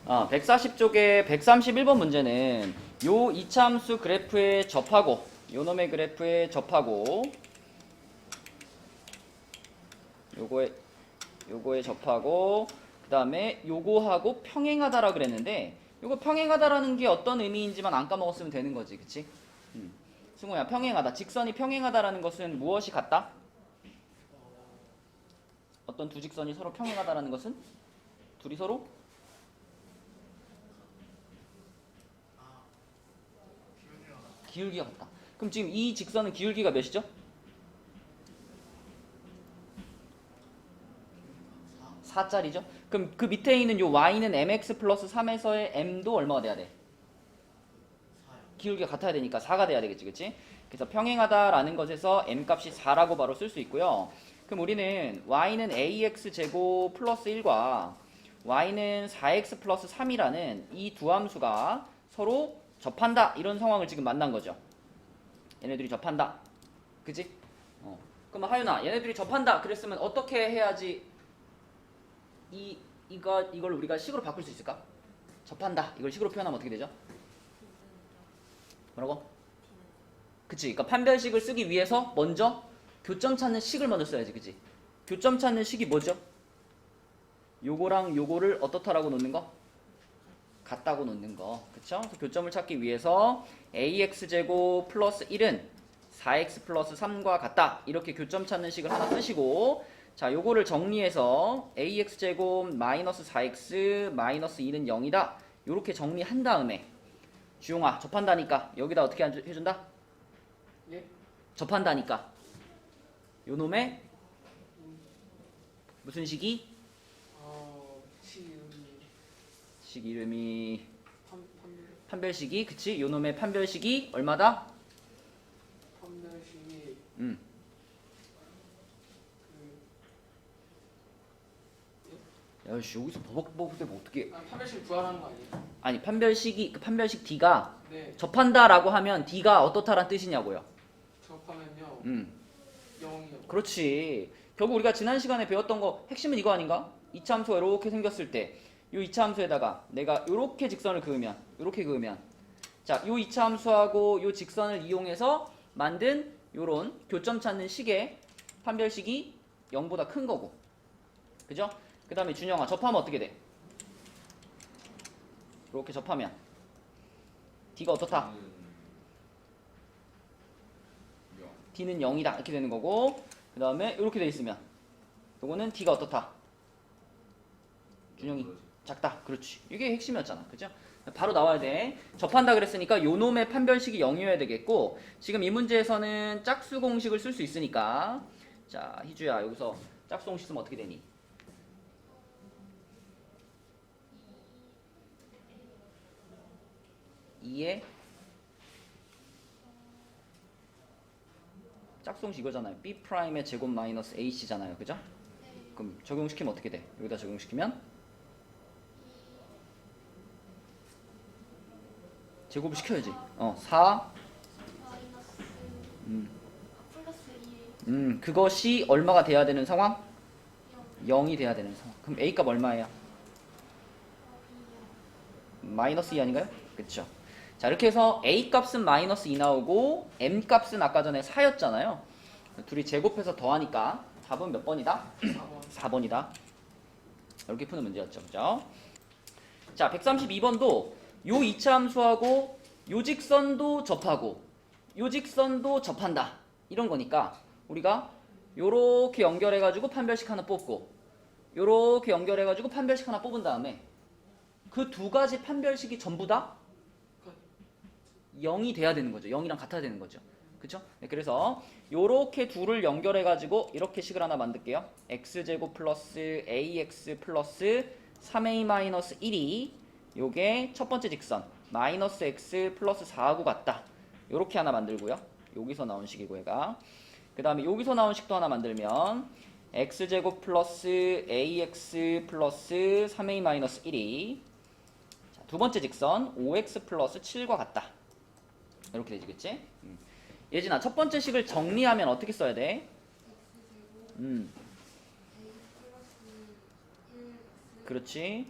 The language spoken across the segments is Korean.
140쪽의 131번 문제는 요 이차함수 그래프에 접하고 요놈의 그래프에 접하고 요거에 접하고 그 다음에 요거하고 평행하다라 그랬는데 요거 평행하다라는 게 어떤 의미인지만 안 까먹었으면 되는 거지, 그치? 승우야, 평행하다. 직선이 평행하다라는 것은 무엇이 같다? 어떤 두 직선이 서로 평행하다라는 것은 둘이 서로 기울기가 같다. 그럼 지금 이 직선은 기울기가 몇이죠? 4짜리죠? 그럼 그 밑에 있는 요 y는 mx 플러스 3에서의 m도 얼마가 돼야 돼? 기울기가 같아야 되니까 4가 돼야 되겠지, 그치? 그래서 평행하다라는 것에서 m 값이 4라고 바로 쓸 수 있고요. 그럼 우리는 y는 ax 제곱 플러스 1과 y는 4x 플러스 3이라는 이 두 함수가 서로 접한다, 이런 상황을 지금 만난 거죠. 얘네들이 접한다, 그치? 그러면 하윤아, 얘네들이 접한다 그랬으면 어떻게 해야지 이걸 우리가 식으로 바꿀 수 있을까? 접한다, 이걸 식으로 표현하면 어떻게 되죠? 뭐라고? 그치? 그러니까 판별식을 쓰기 위해서 먼저 교점 찾는 식을 먼저 써야지, 그치? 교점 찾는 식이 뭐죠? 요거랑 요거를 어떻다라고 놓는 거? 같다고 놓는 거, 그쵸? 그래서 교점을 찾기 위해서 ax제곱 플러스 1은 4x 플러스 3과 같다, 이렇게 교점 찾는 식을 하나 쓰시고, 자, 요거를 정리해서 ax제곱 마이너스 4x 마이너스 2는 0이다, 요렇게 정리한 다음에 주용아, 접한다니까 여기다 어떻게 해준다? 예? 접한다니까 요놈의 무슨 식이? 식 이름이 판별식이, 그치? 요놈의 판별식이 얼마다? 판별식이 야씨, 여기서 버벅버벅대면 어떻게? 판별식 구하라는 거 아니에요? 아니, 판별식이, 그 판별식 D가 네. 접한다라고 하면 D가 어떻다란 뜻이냐고요. 접하면요. 0이요. 그렇지. 결국 우리가 지난 시간에 배웠던 거 핵심은 이거 아닌가? 이차함수가 이렇게 생겼을 때 이 이차함수에다가 내가 이렇게 직선을 그으면, 이렇게 그으면, 자, 이 이차함수하고 이 직선을 이용해서 만든 요런 교점 찾는 식의 판별식이 0보다 큰 거고, 그죠? 그 다음에 준영아, 접하면 어떻게 돼? 이렇게 접하면 D가 어떻다? D는 0이다, 이렇게 되는 거고, 그 다음에 이렇게 돼 있으면 요거는 D가 어떻다? 준영이 작다. 그렇지. 이게 핵심이었잖아, 그죠? 바로 나와야 돼. 접한다 그랬으니까 요놈의 판별식이 0이어야 되겠고, 지금 이 문제에서는 짝수 공식을 쓸 수 있으니까, 자, 희주야, 여기서 짝수 공식 쓰면 어떻게 되니? 2에 짝수공식 이거잖아요. B'의 제곱 마이너스 AC잖아요, 그죠? 그럼 적용시키면 어떻게 돼? 여기다 적용시키면 제곱을 시켜야지. 4 그것이 얼마가 돼야 되는 상황? 0이 돼야 되는 상황. 그럼 A값 얼마예요? 마이너스 2 아닌가요? 그쵸. 자, 이렇게 해서 A값은 마이너스 2 나오고 M값은 아까 전에 4였잖아요. 둘이 제곱해서 더하니까 답은 몇 번이다? 4번이다. 이렇게 푸는 문제였죠, 그죠? 자, 132번도 요 이차함수하고 요 직선도 접하고 요 직선도 접한다, 이런 거니까 우리가 요렇게 연결해가지고 판별식 하나 뽑고 요렇게 연결해가지고 판별식 하나 뽑은 다음에 그 두 가지 판별식이 전부 다 0이 돼야 되는 거죠. 0이랑 같아야 되는 거죠. 그쵸? 네, 그래서 요렇게 둘을 연결해가지고 이렇게 식을 하나 만들게요. x제곱 플러스 ax 플러스 3a-1이 요게 첫 번째 직선 마이너스 x 플러스 4하고 같다. 요렇게 하나 만들고요. 여기서 나온 식이고 얘가. 그 다음에 여기서 나온 식도 하나 만들면 x제곱 플러스 ax 플러스 3a-1이 두 번째 직선 5x 플러스 7과 같다. 이렇게 되지, 그치? 예진아, 첫 번째 식을 정리하면 어떻게 써야 돼? 그렇지.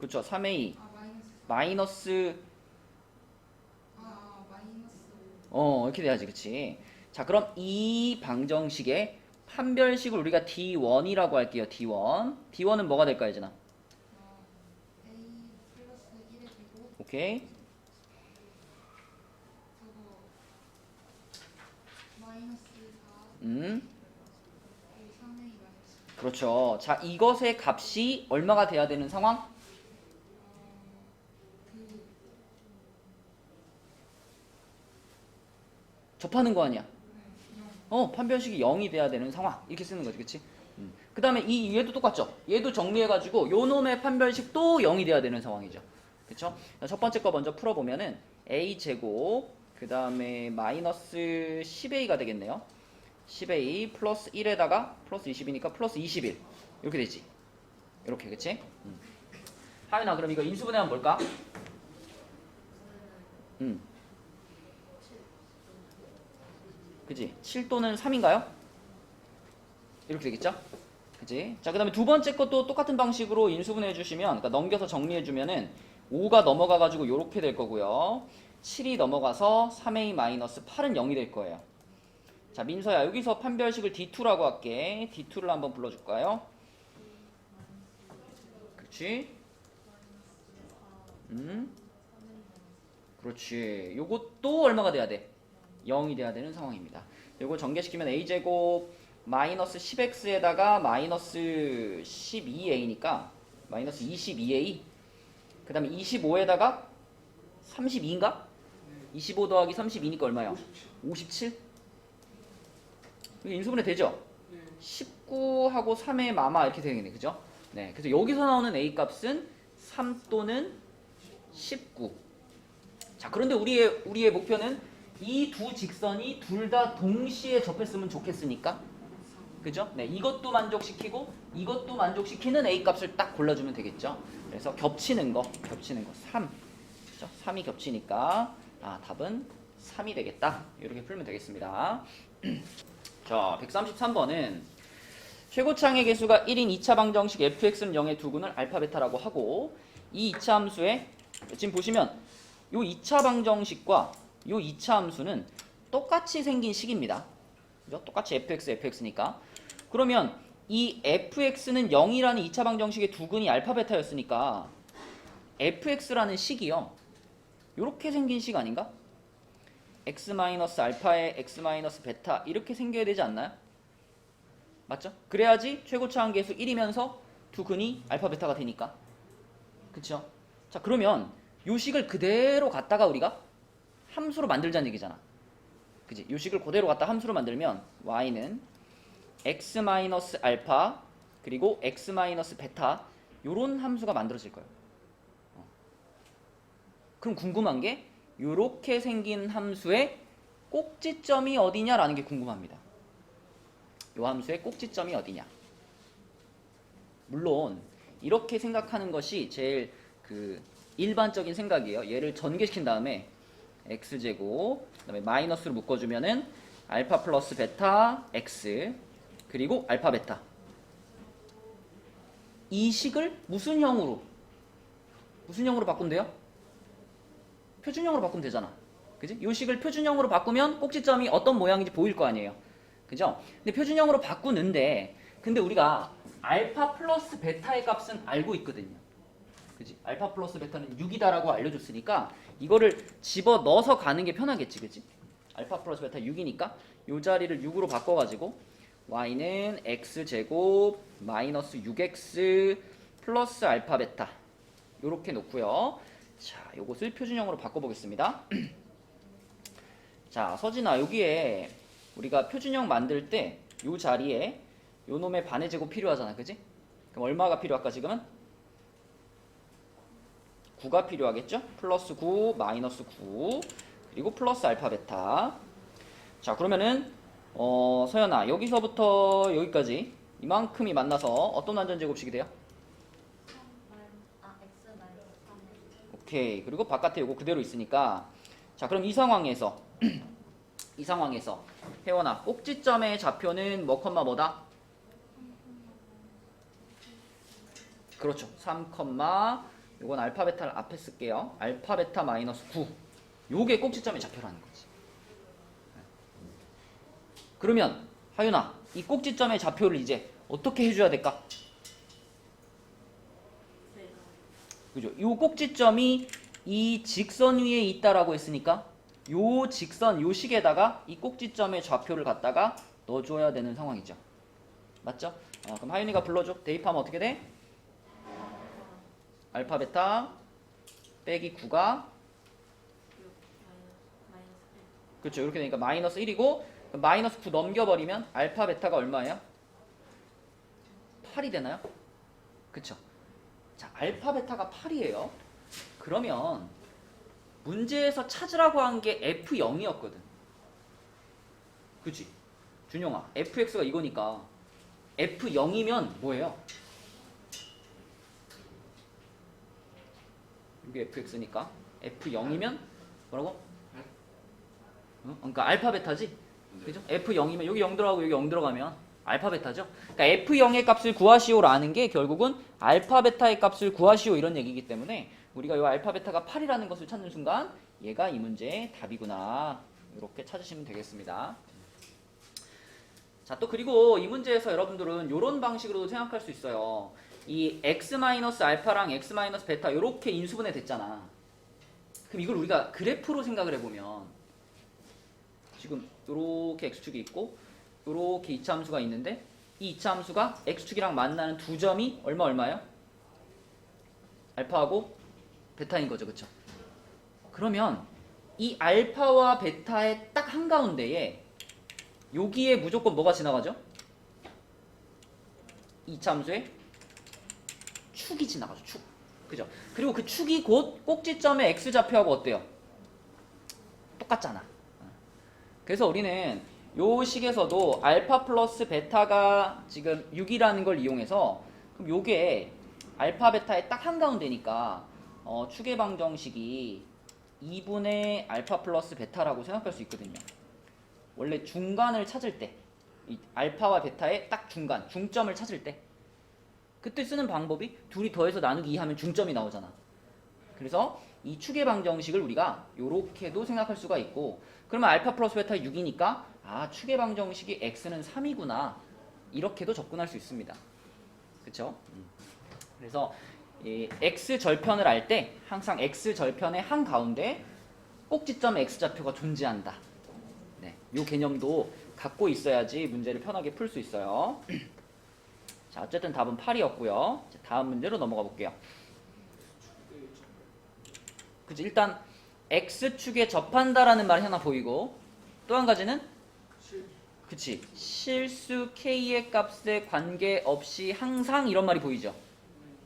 그쵸. 3a 아 마이너스. 마이너스 마이너스. 이렇게 돼야지. 그치. 자, 그럼 이 방정식의 판별식을 우리가 D1이라고 할게요. D1은 뭐가 될까 예진아? A 플러스 1의 제곱. 오케이. 저거 마이너스 4. 음. 3A 마이너스. 그렇죠. 자, 이것의 값이 얼마가 돼야 되는 상황? 그 접하는 거 아니야. 0. 판별식이 0이 돼야 되는 상황. 이렇게 쓰는 거지. 그치? 그 다음에 얘도 똑같죠. 얘도 정리해가지고 요 놈의 판별식도 0이 돼야 되는 상황이죠. 그쵸? 첫 번째 거 먼저 풀어보면은 a제곱 그 다음에 마이너스 10a가 되겠네요. 10a 플러스 1에다가 플러스 20이니까 플러스 21 이렇게 되지. 이렇게. 그치? 하윤아, 그럼 이거 인수분해하면 뭘까? 그지? 7 또는 3인가요? 이렇게 되겠죠? 그지? 자, 그 다음에 두 번째 것도 똑같은 방식으로 인수분해 해주시면, 그러니까 넘겨서 정리해주면은 5가 넘어가가지고 이렇게 될 거고요. 7이 넘어가서 3a-8은 0이 될 거예요. 자, 민서야, 여기서 판별식을 D2라고 할게. D2를 한번 불러줄까요? 그렇지? 그렇지. 요것도 얼마가 돼야 돼? 0이 돼야 되는 상황입니다. 요거 전개시키면 a제곱 마이너스 10x에다가 마이너스 12a니까 마이너스 22a 그 다음에 25에다가 32인가? 25 더하기 32니까 얼마야? 57? 이거 인수분해 되죠? 네. 19하고 3의 마마 이렇게 되겠네. 그죠? 네. 그래서 여기서 나오는 a 값은 3 또는 19. 자, 그런데 우리의 목표는 이 두 직선이 둘 다 동시에 접했으면 좋겠으니까. 그죠? 네, 이것도 만족시키고 이것도 만족시키는 a 값을 딱 골라주면 되겠죠. 그래서 겹치는 거 3. 그죠? 3이 겹치니까 답은 3이 되겠다. 이렇게 풀면 되겠습니다. 자, 133번은 최고창의 개수가 1인 2차 방정식 fx는 0의 두근을 알파 베타라고 하고 이 2차 함수에 지금 보시면 요 2차 방정식과 요 2차 함수는 똑같이 생긴 식입니다. 그죠? 똑같이 fx니까. 그러면 이 fx는 0이라는 2차 방정식의 두근이 알파 베타였으니까 fx라는 식이요. 요렇게 생긴 식 아닌가? x-알파에 x-베타 이렇게 생겨야 되지 않나요? 맞죠? 그래야지 최고차항 계수 1이면서 두근이 알파 베타가 되니까. 그쵸? 자, 그러면 요 식을 그대로 갖다가 우리가 함수로 만들자는 얘기잖아. 그지? 요 식을 그대로 갖다 함수로 만들면 y는 x-알파 그리고 x-베타 요런 함수가 만들어질 거예요. 그럼 궁금한 게 요렇게 생긴 함수의 꼭지점이 어디냐라는 게 궁금합니다. 요 함수의 꼭지점이 어디냐. 물론 이렇게 생각하는 것이 제일 일반적인 생각이에요. 얘를 전개시킨 다음에 x제곱 그다음에 마이너스로 묶어주면은 알파 플러스 베타 x 그리고 알파 베타 이 식을 무슨 형으로 바꾸면 돼요? 표준형으로 바꾸면 되잖아. 그지? 이 식을 표준형으로 바꾸면 꼭지점이 어떤 모양인지 보일 거 아니에요. 그죠? 근데 표준형으로 바꾸는데 근데 우리가 알파 플러스 베타의 값은 알고 있거든요. 그지? 알파 플러스 베타는 6이다라고 알려줬으니까 이거를 집어 넣어서 가는 게 편하겠지. 그지? 알파 플러스 베타 6이니까 이 자리를 6으로 바꿔가지고 y는 x제곱 마이너스 6x 플러스 알파 베타 요렇게 놓고요. 자, 요것을 표준형으로 바꿔보겠습니다. 자, 서진아, 여기에 우리가 표준형 만들 때 요 자리에 요 놈의 반의 제곱 필요하잖아. 그지? 그럼 얼마가 필요할까 지금은? 9가 필요하겠죠? 플러스 9, 마이너스 9 그리고 플러스 알파 베타. 자, 그러면은 서연아, 여기서부터 여기까지 이만큼이 만나서 어떤 완전 제곱식이 돼요? 오케이. 그리고 바깥에 요거 그대로 있으니까 자, 그럼 이 상황에서 이 상황에서 혜원아, 꼭지점의 좌표는 뭐 컴마 뭐다? 그렇죠. 3, 요건 알파 베타를 앞에 쓸게요. 알파 베타 마이너스 9. 요게 꼭지점의 좌표라는 거지. 그러면 하윤아, 이 꼭지점의 좌표를 이제 어떻게 해줘야 될까? 그죠? 요 꼭지점이 이 직선 위에 있다라고 했으니까 요 직선 요 식에다가 이 꼭지점의 좌표를 갖다가 넣어줘야 되는 상황이죠. 맞죠? 그럼 하윤이가 불러줘. 대입하면 어떻게 돼? 알파 베타 빼기 9가 그렇죠. 이렇게 되니까 마이너스 1이고 마이너스 9 넘겨버리면 알파 베타가 얼마예요? 8이 되나요? 그쵸. 자, 알파 베타가 8이에요. 그러면 문제에서 찾으라고 한 게 F0이었거든. 그치? 준영아, fx가 이거니까 F0이면 뭐예요? 이게 fx니까 F0이면 뭐라고? 그러니까 알파 베타지? 그죠? F0이면 여기 0 들어가고 여기 0 들어가면 알파 베타죠? 그러니까 F0의 값을 구하시오라는 게 결국은 알파 베타의 값을 구하시오 이런 얘기이기 때문에 우리가 이 알파 베타가 8이라는 것을 찾는 순간 얘가 이 문제의 답이구나 이렇게 찾으시면 되겠습니다. 자, 또 그리고 이 문제에서 여러분들은 이런 방식으로도 생각할 수 있어요. 이 x-알파랑 x-베타 이렇게 인수분해 됐잖아. 그럼 이걸 우리가 그래프로 생각을 해보면 지금 이렇게 x축이 있고 이렇게 이차함수가 있는데 이 이차함수가 x축이랑 만나는 두 점이 얼마예요? 알파하고 베타인 거죠. 그쵸? 그러면 이 알파와 베타의 딱 한가운데에 여기에 무조건 뭐가 지나가죠? 이차함수에 축이 지나가죠. 축. 그죠? 그리고 그 축이 곧 꼭지점의 x좌표하고 어때요? 똑같잖아. 그래서 우리는 요 식에서도 알파 플러스 베타가 지금 6이라는 걸 이용해서 그럼 요게 알파 베타의 딱 한가운데니까 축의 방정식이 2분의 알파 플러스 베타라고 생각할 수 있거든요. 원래 중간을 찾을 때 이 알파와 베타의 딱 중간, 중점을 찾을 때 그때 쓰는 방법이 둘이 더해서 나누기 2 하면 중점이 나오잖아. 그래서 이 축의 방정식을 우리가 요렇게도 생각할 수가 있고 그러면 알파 플러스 베타 6이니까 아 축의 방정식이 x는 3이구나 이렇게도 접근할 수 있습니다. 그쵸? 그래서 이 x절편을 알 때 항상 x절편의 한가운데 꼭지점 x좌표가 존재한다. 네, 요 개념도 갖고 있어야지 문제를 편하게 풀 수 있어요. 자, 어쨌든 답은 8이었고요. 다음 문제로 넘어가 볼게요. 그치, 일단 x축에 접한다라는 말이 하나 보이고 또 한 가지는 그치, 실수 k의 값에 관계없이 항상 이런 말이 보이죠.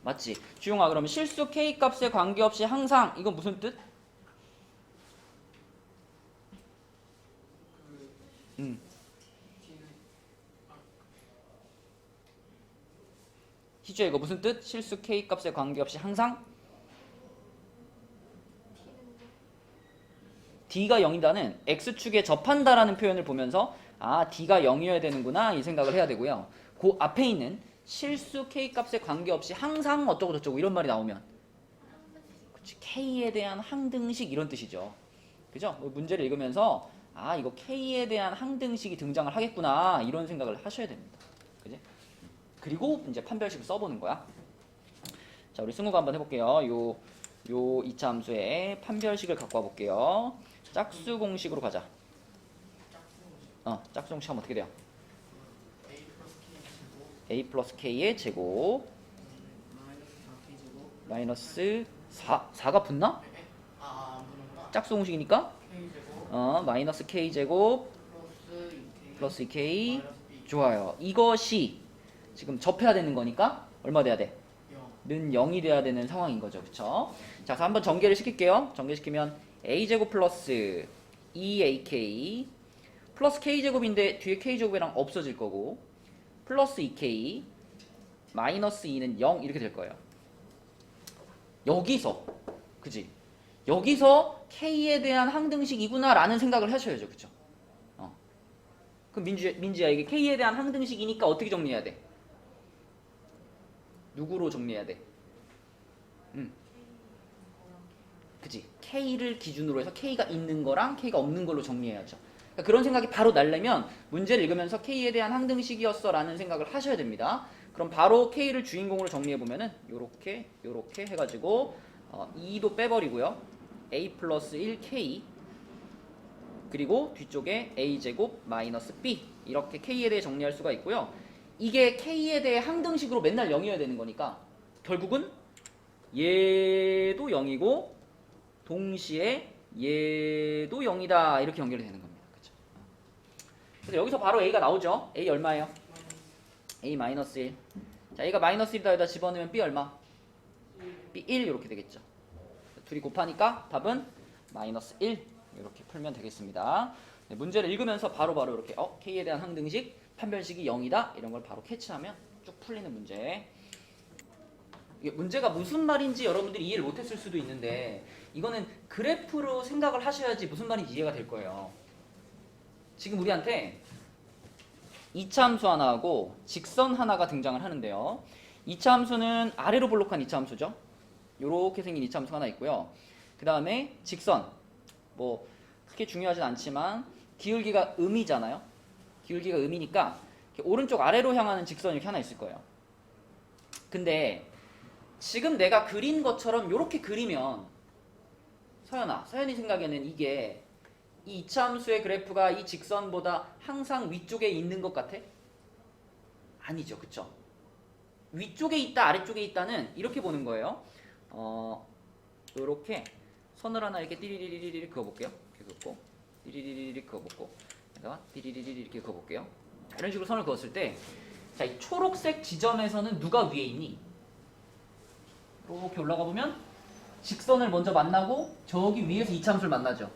맞지? 주용아, 그러면 실수 k 값에 관계없이 항상 이건 무슨 뜻? 희주야, 이거 무슨 뜻? 실수 k 값에 관계없이 항상? d가 0이다는 x축에 접한다라는 표현을 보면서 아 d가 0이어야 되는구나 이 생각을 해야 되고요. 그 앞에 있는 실수 k 값에 관계없이 항상 어쩌고 저쩌고 이런 말이 나오면 그치, k에 대한 항등식 이런 뜻이죠. 그죠? 문제를 읽으면서 아 이거 k에 대한 항등식이 등장을 하겠구나 이런 생각을 하셔야 됩니다. 그지? 그리고 이제 판별식을 써보는 거야. 자, 우리 승우가 한번 해볼게요. 요 이차 함수의 판별식을 갖고 와볼게요. 짝수 공식으로 가자. 짝수 공식 하면 어떻게 돼요? a 플러스 k의 제곱 마이너스 4가 붙나? 짝수 공식이니까 마이너스 k 제곱 플러스 2k 좋아요. 이것이 지금 접해야 되는 거니까 얼마 돼야 돼? 는 0이 돼야 되는 상황인 거죠. 그쵸? 자, 그래서 한번 전개를 시킬게요. 전개시키면 a제곱 플러스 2ak 플러스 k제곱인데 뒤에 k제곱이랑 없어질 거고 플러스 2k 마이너스 2는 0 이렇게 될 거예요. 여기서 그지? 여기서 k에 대한 항등식이구나 라는 생각을 하셔야죠. 그쵸? 그럼 민지야 이게 k에 대한 항등식이니까 어떻게 정리해야 돼? 누구로 정리해야 돼? 그지? K를 기준으로 해서 K가 있는 거랑 K가 없는 걸로 정리해야죠. 그러니까 그런 생각이 바로 날려면 문제를 읽으면서 K에 대한 항등식이었어 라는 생각을 하셔야 됩니다. 그럼 바로 K를 주인공으로 정리해보면은 요렇게 해가지고 2도 빼버리고요. A 플러스 1K 그리고 뒤쪽에 A제곱 마이너스 B 이렇게 K에 대해 정리할 수가 있고요. 이게 K에 대해 항등식으로 맨날 0이어야 되는 거니까 결국은 얘도 0이고 동시에 얘도 0이다 이렇게 연결이 되는 겁니다. 그쵸? 그래서 여기서 바로 A가 나오죠. A 얼마예요? A 마이너스 1. 자, A가 마이너스 1이다 여기다 집어넣으면 B 얼마? B 1 이렇게 되겠죠. 둘이 곱하니까 답은 마이너스 1 이렇게 풀면 되겠습니다. 네, 문제를 읽으면서 바로바로 이렇게 K에 대한 항등식 판별식이 0이다 이런 걸 바로 캐치하면 쭉 풀리는 문제. 이게 문제가 무슨 말인지 여러분들이 이해를 못했을 수도 있는데 이거는 그래프로 생각을 하셔야지 무슨 말인지 이해가 될 거예요. 지금 우리한테 이차함수 하나하고 직선 하나가 등장을 하는데요. 이차함수는 아래로 볼록한 이차함수죠. 요렇게 생긴 이차함수가 하나 있고요. 그 다음에 직선 뭐 크게 중요하진 않지만 기울기가 음이잖아요. 기울기가 음이니까 오른쪽 아래로 향하는 직선 이렇게 하나 있을 거예요. 근데 지금 내가 그린 것처럼 이렇게 그리면 서연이 생각에는 이게 이 이차함수의 그래프가 이 직선보다 항상 위쪽에 있는 것 같아? 아니죠, 그쵸? 위쪽에 있다, 아래쪽에 있다는 이렇게 보는 거예요. 이렇게 선을 하나 이렇게 띠리리리리 그어볼게요. 이렇게 그었고, 띠리리리리 그어볼고, 여기다가 띠리리리리 이렇게 그어볼게요. 이런 식으로 선을 그었을 때, 자, 이 초록색 지점에서는 누가 위에 있니? 이렇게 올라가 보면 직선을 먼저 만나고 저기 위에서 이차함수를 만나죠.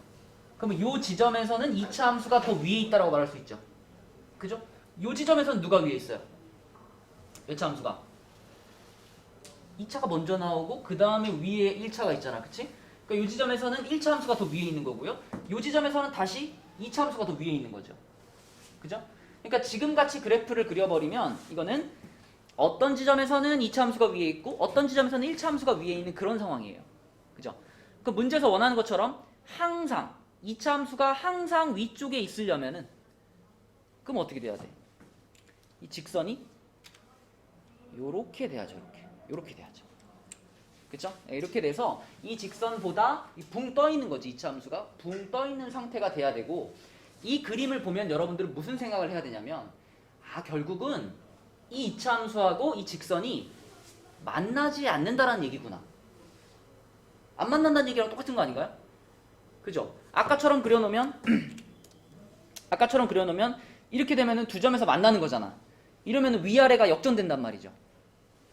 그러면 이 지점에서는 이차함수가 더 위에 있다고 말할 수 있죠. 그죠? 이 지점에서는 누가 위에 있어요? 이차함수가 2차가 먼저 나오고 그 다음에 위에 1차가 있잖아. 그치? 그러니까 이 지점에서는 1차함수가 더 위에 있는 거고요. 이 지점에서는 다시 2차함수가 더 위에 있는 거죠. 그죠? 그러니까 지금같이 그래프를 그려버리면 이거는 어떤 지점에서는 2차 함수가 위에 있고 어떤 지점에서는 1차 함수가 위에 있는 그런 상황이에요. 그죠? 그 문제에서 원하는 것처럼 항상 2차 함수가 항상 위쪽에 있으려면은 그럼 어떻게 돼야 돼? 이 직선이 요렇게 돼야죠. 요렇게 돼야죠. 그쵸? 이렇게 돼서 이 직선보다 붕 떠 있는 거지. 2차 함수가 붕 떠 있는 상태가 돼야 되고 이 그림을 보면 여러분들은 무슨 생각을 해야 되냐면 결국은 이 이차함수하고 이 직선이 만나지 않는다라는 얘기구나. 안 만난다는 얘기랑 똑같은 거 아닌가요? 그죠? 아까처럼 그려놓으면 이렇게 되면은 두 점에서 만나는 거잖아. 이러면 위아래가 역전된단 말이죠.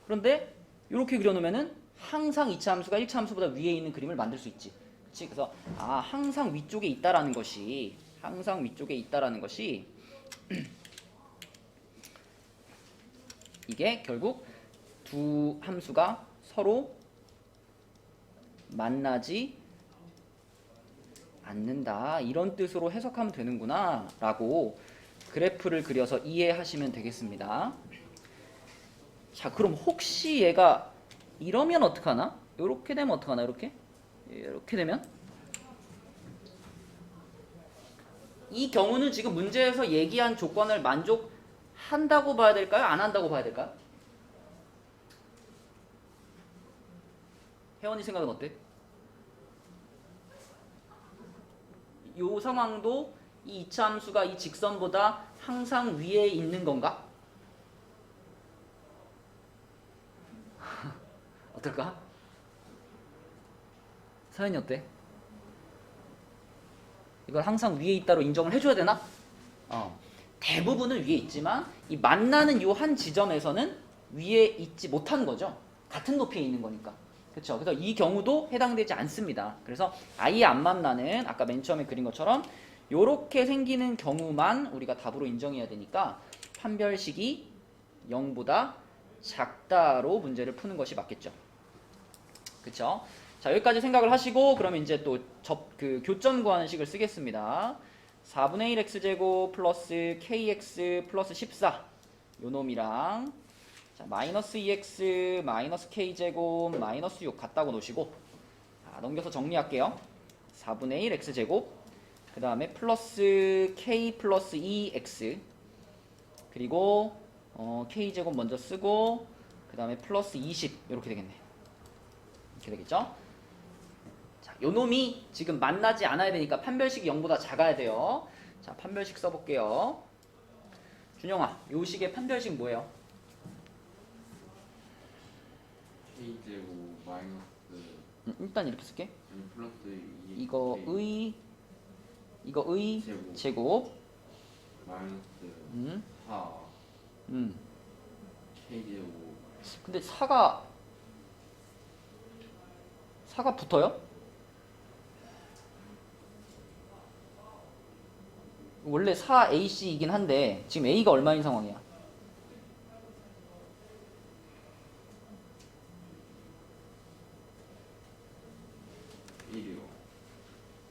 그런데 이렇게 그려놓으면은 항상 이차함수가 1차함수보다 위에 있는 그림을 만들 수 있지. 그치? 그래서 항상 위쪽에 있다라는 것이 이게 결국 두 함수가 서로 만나지 않는다 이런 뜻으로 해석하면 되는구나 라고 그래프를 그려서 이해하시면 되겠습니다. 자, 그럼 혹시 얘가 이러면 어떡하나? 이렇게 되면 어떡하나? 이렇게 되면 이 경우는 지금 문제에서 얘기한 조건을 만족한다고 봐야 될까요? 안 한다고 봐야 될까요? 혜원이 생각은 어때? 이 상황도 이 이차함수가 이 직선보다 항상 위에 있는 건가? 어떨까? 서연이 어때? 이걸 항상 위에 있다로 인정을 해줘야 되나? 대부분은 위에 있지만 이 만나는 이 한 지점에서는 위에 있지 못한 거죠. 같은 높이에 있는 거니까. 그렇죠? 그래서 이 경우도 해당되지 않습니다. 그래서 아예 안 만나는 아까 맨 처음에 그린 것처럼 이렇게 생기는 경우만 우리가 답으로 인정해야 되니까 판별식이 0보다 작다로 문제를 푸는 것이 맞겠죠. 그렇죠? 자, 여기까지 생각을 하시고 그러면 이제 또 교점 구하는 식을 쓰겠습니다. 4분의 1 x제곱 플러스 kx 플러스 14 요 놈이랑 자, 마이너스 2x 마이너스 k제곱 마이너스 6 같다고 놓으시고 자, 넘겨서 정리할게요. 4분의 1 x제곱, 그 다음에 플러스 k 플러스 2x, 그리고 k제곱 먼저 쓰고 그 다음에 플러스 20 이렇게 되겠네. 이렇게 되겠죠? 자, 요 놈이 지금 만나지 않아야 되니까 판별식이 0보다 작아야 돼요. 자, 판별식 써볼게요. 준영아, 요 식의 판별식 뭐예요? K제곱 마이너스 일단 이렇게 쓸게. 아니 플러스 2 이거의 제곱, 마이너스 4 K제곱 근데 4가 붙어요? 원래 4ac이긴 한데 지금 a가 얼마인 상황이야?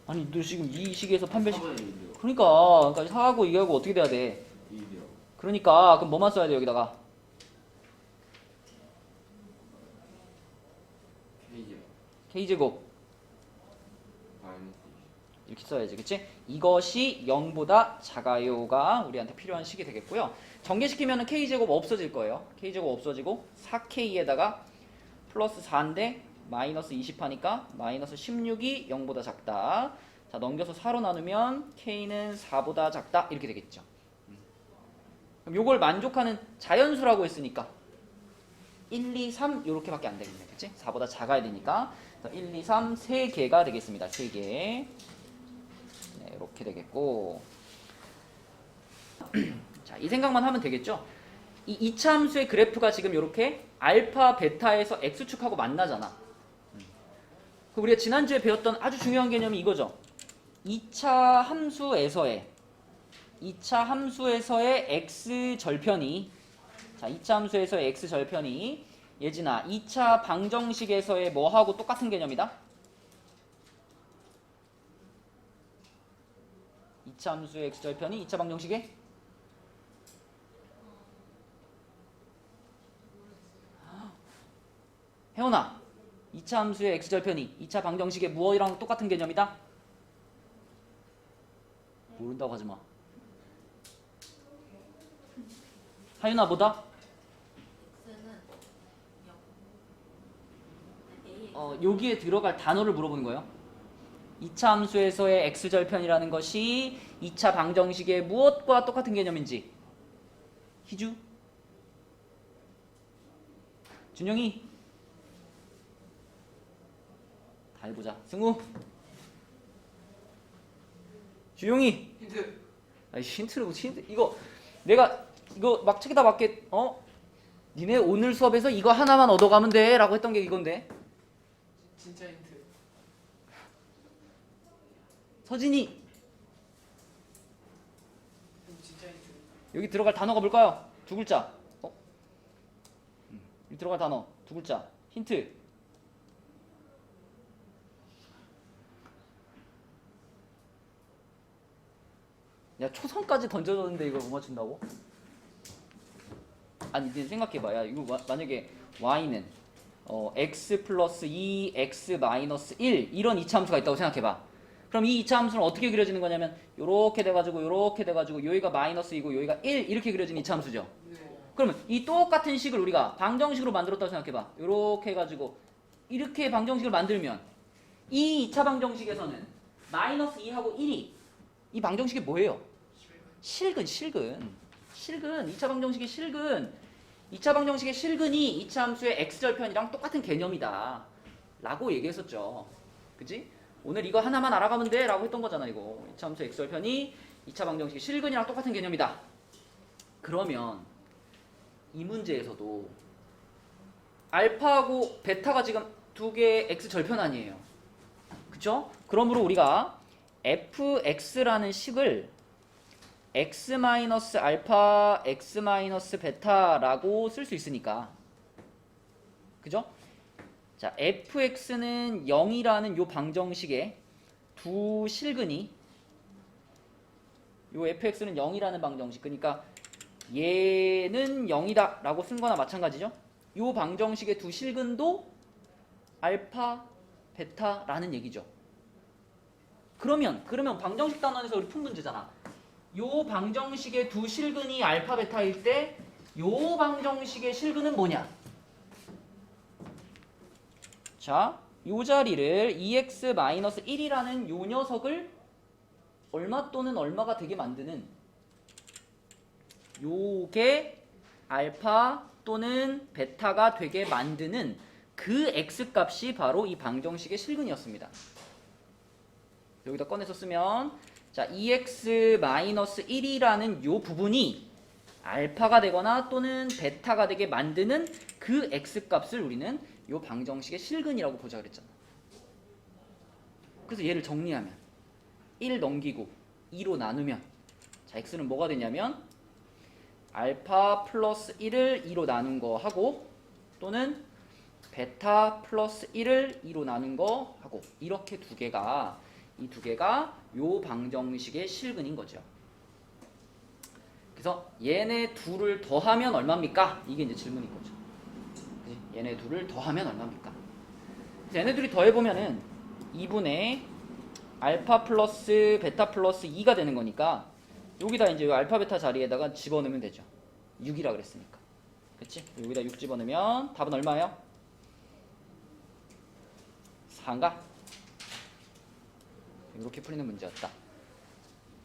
아니 너 지금 이 식에서 판별식 4분의 1이요. 그러니까 4하고 이하고 어떻게 돼야 돼? 2이요. 그러니까 그럼 뭐만 써야 돼 여기다가? K제곱 k제곱 마이너스 이렇게 써야지, 그치? 이것이 0보다 작아요가 우리한테 필요한 식이 되겠고요. 전개시키면 k제곱 없어질 거예요. k제곱 없어지고 4k에다가 플러스 4인데 마이너스 20 하니까 마이너스 16이 0보다 작다. 자, 넘겨서 4로 나누면 k는 4보다 작다 이렇게 되겠죠. 그럼 요걸 만족하는 자연수라고 했으니까 1, 2, 3 요렇게밖에 안 되겠네, 그치? 4보다 작아야 되니까 1, 2, 3 3개가 되겠습니다. 3개. 네, 이렇게 되겠고 자, 이 생각만 하면 되겠죠? 이 이차함수의 그래프가 지금 이렇게 알파, 베타에서 x축하고 만나잖아. 그 우리가 지난주에 배웠던 아주 중요한 개념이 이거죠. 2차 함수에서의 x절편이, 자, 2차 함수에서의 x절편이 예진아 2차 방정식에서의 뭐하고 똑같은 개념이다? 2차 함수의 x절편이 2차 방정식에 혜원아, 2차 함수의 x절편이 2차 방정식의 무엇이랑 똑같은 개념이다? 모른다고 하지마. 하윤아 뭐다? 여기에 들어갈 단어를 물어보는 거예요. 2차 함수에서의 x절편이라는 것이 2차 방정식의 무엇과 똑같은 개념인지. 희주? 준영이? 다 해보자. 승우? 주용이? 힌트. 아니 힌트를 이거 내가 이거 막 책에다 맞게 니네 오늘 수업에서 이거 하나만 얻어가면 돼 라고 했던 게 이건데. 진짜 힌트. 서진이 진짜 힌트. 여기 들어갈 단어가 뭘까요? 두 글자. 여기 들어갈 단어 두 글자. 힌트. 야, 초성까지 던져줬는데 이걸 못 맞춘다고? 아니 이제 생각해봐. 야, 이거 만약에 y는 x 플러스 2x 마이너스 1 이런 이차함수가 있다고 생각해봐. 그럼 이 이차함수는 어떻게 그려지는 거냐면 요렇게 돼가지고 요렇게 돼가지고 여기가 마이너스이고 여기가 1 이렇게 그려진 이차함수죠. 네. 그러면 이 똑같은 식을 우리가 방정식으로 만들었다고 생각해봐. 요렇게 해가지고 이렇게 방정식을 만들면 이 2차 방정식에서는 마이너스 2하고 1이 이 방정식이 뭐예요? 실근. 2차 방정식의 실근. 2차 방정식의 실근이 2차 함수의 x절편이랑 똑같은 개념이다 라고 얘기했었죠. 그치? 오늘 이거 하나만 알아가면 돼 라고 했던 거잖아. 이거 2차 함수의 x절편이 2차 방정식의 실근이랑 똑같은 개념이다. 그러면 이 문제에서도 알파하고 베타가 지금 두 개의 x절편 아니에요. 그쵸? 그러므로 우리가 fx라는 식을 x-알파, x-베타라고 쓸 수 있으니까. 그죠? 자, fx는 0이라는 요 방정식의 두 실근이 요 fx는 0이라는 방정식, 그러니까 얘는 0이다 라고 쓴 거나 마찬가지죠. 요 방정식의 두 실근도 알파, 베타라는 얘기죠. 그러면 방정식 단원에서 우리 푼 문제잖아. 요 방정식의 두 실근이 알파 베타일 때 요 방정식의 실근은 뭐냐? 자, 요 자리를 2x-1이라는 요 녀석을 얼마 또는 얼마가 되게 만드는 요게 알파 또는 베타가 되게 만드는 그 x값이 바로 이 방정식의 실근이었습니다. 여기다 꺼내서 쓰면 자 2x-1이라는 요 부분이 알파가 되거나 또는 베타가 되게 만드는 그 x값을 우리는 요 방정식의 실근이라고 보자 그랬잖아. 그래서 얘를 정리하면 1 넘기고 2로 나누면 자 x는 뭐가 되냐면 알파 플러스 1을 2로 나눈 거 하고 또는 베타 플러스 1을 2로 나눈 거 하고 이렇게 이 두 개가 요 방정식의 실근인 거죠. 그래서 얘네 둘을 더하면 얼마입니까? 이게 이제 질문인 거죠. 그치? 얘네 둘을 더하면 얼마입니까? 그래서 얘네 둘이 더해보면은 2분의 알파 플러스 베타 플러스 2가 되는 거니까 여기다 이제 요 알파 베타 자리에다가 집어넣으면 되죠. 6이라 그랬으니까. 그치? 여기다 6 집어넣으면 답은 얼마예요? 4인가? 이렇게 풀리는 문제였다.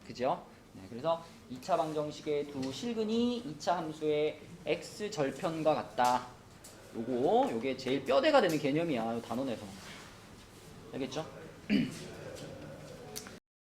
그죠? 네, 그래서 2차 방정식의 두 실근이 2차 함수의 x 절편과 같다. 요게 제일 뼈대가 되는 개념이야. 요 단원에서. 알겠죠?